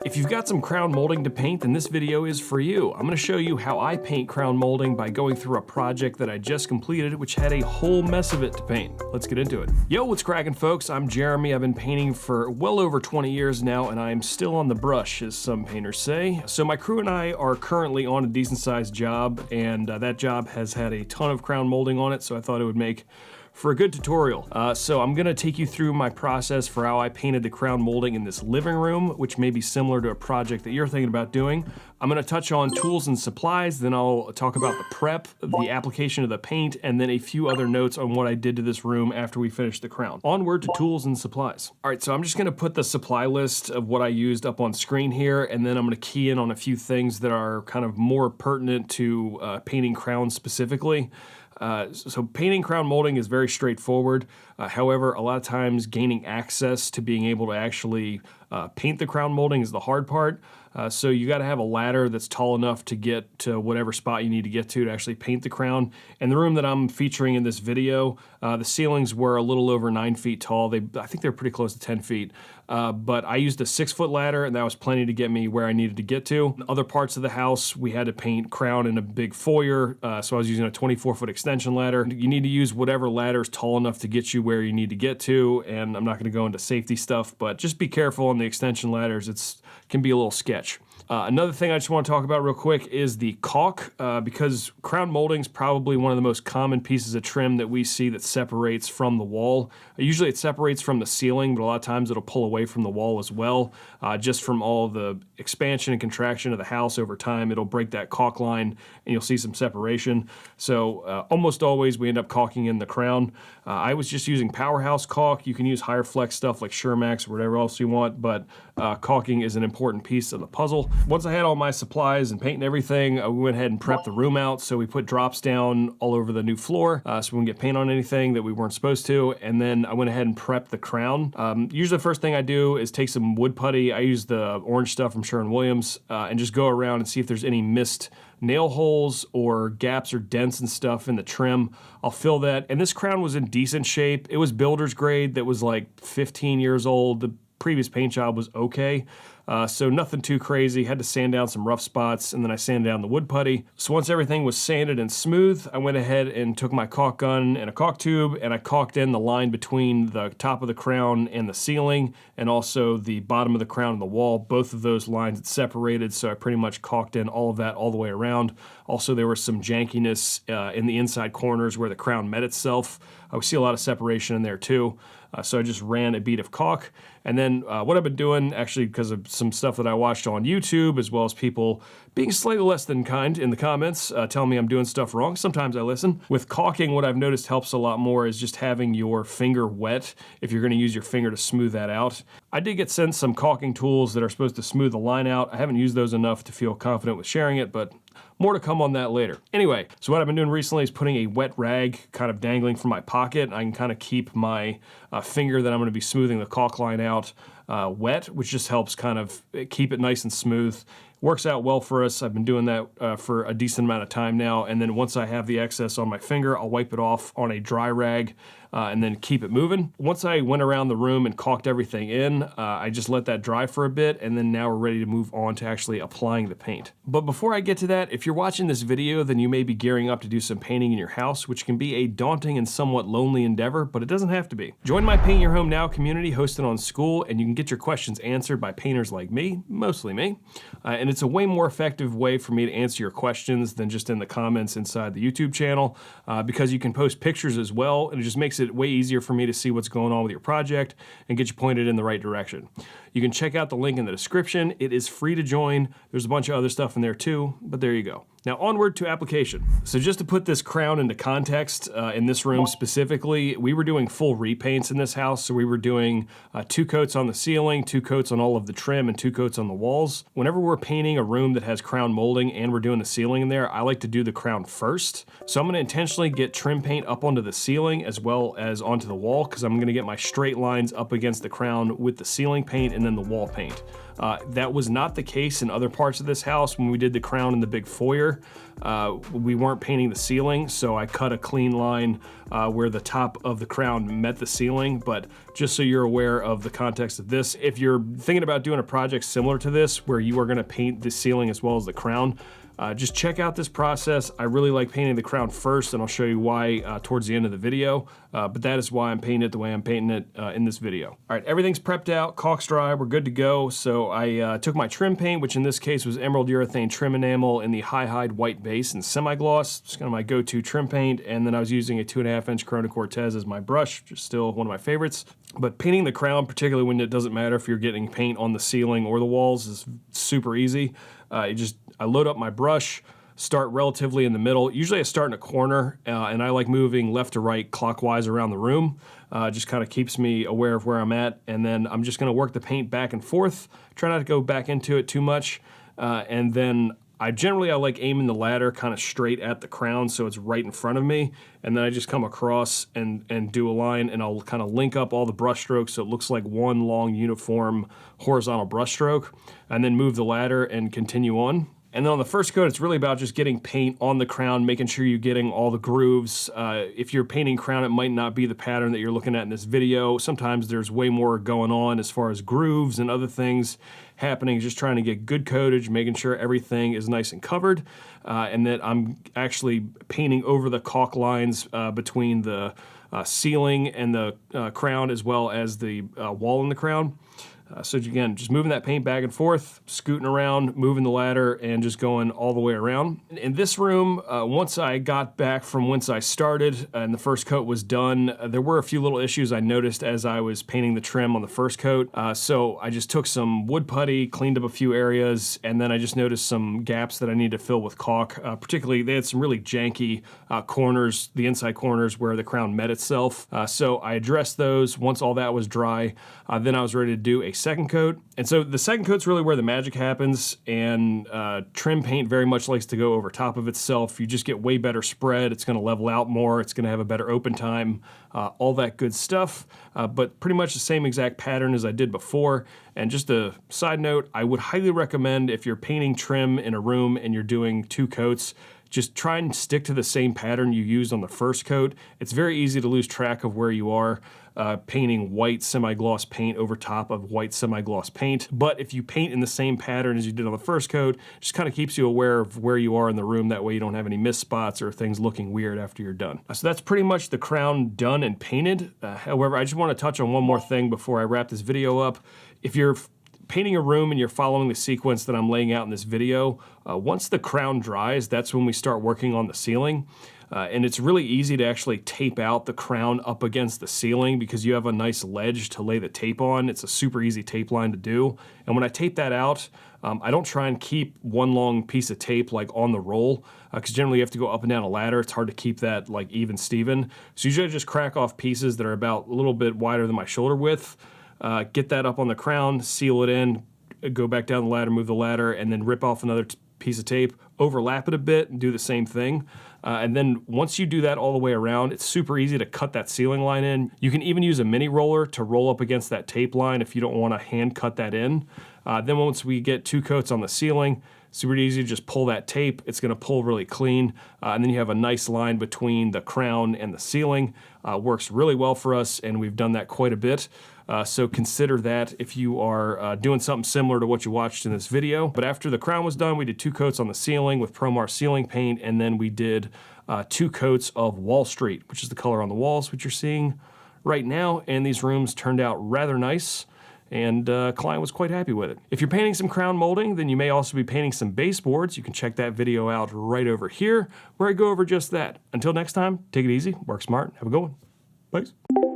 If you've got some crown molding to paint, then this video is for you. I'm gonna show you how I paint crown molding by going through a project that I just completed, which had a whole mess of it to paint. Let's get into it. Yo, what's cracking, folks? I'm Jeremy. I've been painting for well over 20 years now, and I'm still on the brush, as some painters say. So my crew and I are currently on a decent sized job, and that job has had a ton of crown molding on it, so I thought it would make for a good tutorial. So I'm gonna take you through my process for how I painted the crown molding in this living room, which may be similar to a project that you're thinking about doing. I'm gonna touch on tools and supplies, then I'll talk about the prep, the application of the paint, and then a few other notes on what I did to this room after we finished the crown. Onward to tools and supplies. All right, so I'm just gonna put the supply list of what I used up on screen here, and then I'm gonna key in on a few things that are kind of more pertinent to painting crowns specifically. So painting crown molding is very straightforward. However, a lot of times gaining access to being able to actually paint the crown molding is the hard part. So you got to have a ladder that's tall enough to get to whatever spot you need to get to actually paint the crown. And the room that I'm featuring in this video, the ceilings were a little over 9 feet tall. I think they're pretty close to 10 feet. But I used a 6-foot ladder, and that was plenty to get me where I needed to get to. In other parts of the house, we had to paint crown in a big foyer, so I was using a 24-foot extension ladder. You need to use whatever ladder is tall enough to get you where you need to get to, and I'm not going to go into safety stuff, but just be careful on the extension ladders. It can be a little sketch. Another thing I just want to talk about real quick is the caulk, because crown molding is probably one of the most common pieces of trim that we see that separates from the wall. Usually it separates from the ceiling, but a lot of times it'll pull away from the wall as well. Just from all the expansion and contraction of the house over time, it'll break that caulk line and you'll see some separation. So almost always we end up caulking in the crown. I was just using Powerhouse caulk. You can use higher flex stuff like Shermax or whatever else you want, but caulking is an important piece of the puzzle. Once I had all my supplies and paint and everything, we went ahead and prepped the room out. So we put drops down all over the new floor so we wouldn't get paint on anything that we weren't supposed to. And then I went ahead and prepped the crown. Usually the first thing I do is take some wood putty. I use the orange stuff from Sherwin-Williams and just go around and see if there's any missed nail holes or gaps or dents and stuff in the trim. I'll fill that. And this crown was in decent shape. It was builder's grade that was like 15 years old. The previous paint job was okay. So nothing too crazy. Had to sand down some rough spots, and then I sanded down the wood putty. So once everything was sanded and smooth, I went ahead and took my caulk gun and a caulk tube, and I caulked in the line between the top of the crown and the ceiling, and also the bottom of the crown and the wall. Both of those lines had separated, so I pretty much caulked in all of that all the way around. Also, there was some jankiness in the inside corners where the crown met itself. We see a lot of separation in there too. So I just ran a bead of caulk. And then what I've been doing, actually because of some stuff that I watched on YouTube, as well as people being slightly less than kind in the comments, telling me I'm doing stuff wrong. Sometimes I listen. With caulking, what I've noticed helps a lot more is just having your finger wet if you're gonna use your finger to smooth that out. I did get sent some caulking tools that are supposed to smooth the line out. I haven't used those enough to feel confident with sharing it, but more to come on that later. Anyway, so what I've been doing recently is putting a wet rag kind of dangling from my pocket. I can kind of keep my finger that I'm gonna be smoothing the caulk line out wet, which just helps kind of keep it nice and smooth. Works out well for us. I've been doing that for a decent amount of time now. And then once I have the excess on my finger, I'll wipe it off on a dry rag and then keep it moving. Once I went around the room and caulked everything in, I just let that dry for a bit, and then now we're ready to move on to actually applying the paint. But before I get to that, if you're watching this video, then you may be gearing up to do some painting in your house, which can be a daunting and somewhat lonely endeavor, but it doesn't have to be. Join my Paint Your Home Now community hosted on School, and you can get your questions answered by painters like me, mostly me. And it's a way more effective way for me to answer your questions than just in the comments inside the YouTube channel, because you can post pictures as well, and it just makes it way easier for me to see what's going on with your project and get you pointed in the right direction. You can check out the link in the description. It is free to join. There's a bunch of other stuff in there too, but there you go. Now onward to application. So just to put this crown into context, in this room specifically, we were doing full repaints in this house. So we were doing 2 coats on the ceiling, 2 coats on all of the trim, and 2 coats on the walls. Whenever we're painting a room that has crown molding and we're doing the ceiling in there, I like to do the crown first. So I'm gonna intentionally get trim paint up onto the ceiling as well as onto the wall, because I'm gonna get my straight lines up against the crown with the ceiling paint and then the wall paint. That was not the case in other parts of this house. When we did the crown in the big foyer, we weren't painting the ceiling, so I cut a clean line where the top of the crown met the ceiling, but just so you're aware of the context of this. If you're thinking about doing a project similar to this, where you are gonna paint the ceiling as well as the crown, just check out this process. I really like painting the crown first, and I'll show you why towards the end of the video, but that is why I'm painting it the way I'm painting it in this video. All right, everything's prepped out, caulk's dry, we're good to go. So I took my trim paint, which in this case was emerald urethane trim enamel in the high hide white base and semi-gloss. It's kind of my go-to trim paint, and then I was using a 2.5 inch Corona Cortez as my brush, which is still one of my favorites. But painting the crown, particularly when it doesn't matter if you're getting paint on the ceiling or the walls, is super easy. I load up my brush, start relatively in the middle. Usually I start in a corner, and I like moving left to right clockwise around the room. Just kind of keeps me aware of where I'm at, and then I'm just gonna work the paint back and forth. Try not to go back into it too much, and then I like aiming the ladder kind of straight at the crown so it's right in front of me, and then I just come across and do a line, and I'll kind of link up all the brush strokes so it looks like one long uniform horizontal brush stroke, and then move the ladder and continue on. And then on the first coat, it's really about just getting paint on the crown, making sure you're getting all the grooves. If you're painting crown, it might not be the pattern that you're looking at in this video. Sometimes there's way more going on as far as grooves and other things happening, just trying to get good coatage, making sure everything is nice and covered, and that I'm actually painting over the caulk lines between the ceiling and the crown, as well as the wall in the crown. So again, just moving that paint back and forth, scooting around, moving the ladder, and just going all the way around. In this room, once I got back from whence I started and the first coat was done, there were a few little issues I noticed as I was painting the trim on the first coat. So I just took some wood putty, cleaned up a few areas, and then I just noticed some gaps that I need to fill with caulk. Particularly, they had some really janky corners, the inside corners where the crown met itself. So I addressed those. Once all that was dry, then I was ready to do a second coat. And so the second coat's really where the magic happens, and trim paint very much likes to go over top of itself. You just get way better spread. It's gonna level out more. It's gonna have a better open time, all that good stuff. But pretty much the same exact pattern as I did before. And just a side note, I would highly recommend if you're painting trim in a room and you're doing 2 coats, just try and stick to the same pattern you used on the first coat. It's very easy to lose track of where you are painting white semi-gloss paint over top of white semi-gloss paint. But if you paint in the same pattern as you did on the first coat, it just kind of keeps you aware of where you are in the room. That way you don't have any missed spots or things looking weird after you're done. So that's pretty much the crown done and painted. However, I just want to touch on one more thing before I wrap this video up. If you're painting a room and you're following the sequence that I'm laying out in this video, once the crown dries, that's when we start working on the ceiling. And it's really easy to actually tape out the crown up against the ceiling because you have a nice ledge to lay the tape on. It's a super easy tape line to do. And when I tape that out, I don't try and keep one long piece of tape like on the roll, because generally you have to go up and down a ladder. It's hard to keep that like even Steven. So usually I just crack off pieces that are about a little bit wider than my shoulder width, get that up on the crown, seal it in, go back down the ladder, move the ladder, and then rip off another piece of tape, overlap it a bit, and do the same thing. And then once you do that all the way around, it's super easy to cut that ceiling line in. You can even use a mini roller to roll up against that tape line if you don't want to hand cut that in. Then once we get 2 coats on the ceiling, super easy to just pull that tape. It's gonna pull really clean. And then you have a nice line between the crown and the ceiling. Works really well for us, and we've done that quite a bit. So consider that if you are doing something similar to what you watched in this video. But after the crown was done, we did 2 coats on the ceiling with Promar ceiling paint, and then we did 2 coats of Wall Street, which is the color on the walls, which you're seeing right now. And these rooms turned out rather nice, and client was quite happy with it. If you're painting some crown molding, then you may also be painting some baseboards. You can check that video out right over here, where I go over just that. Until next time, take it easy, work smart, have a good one. Bye.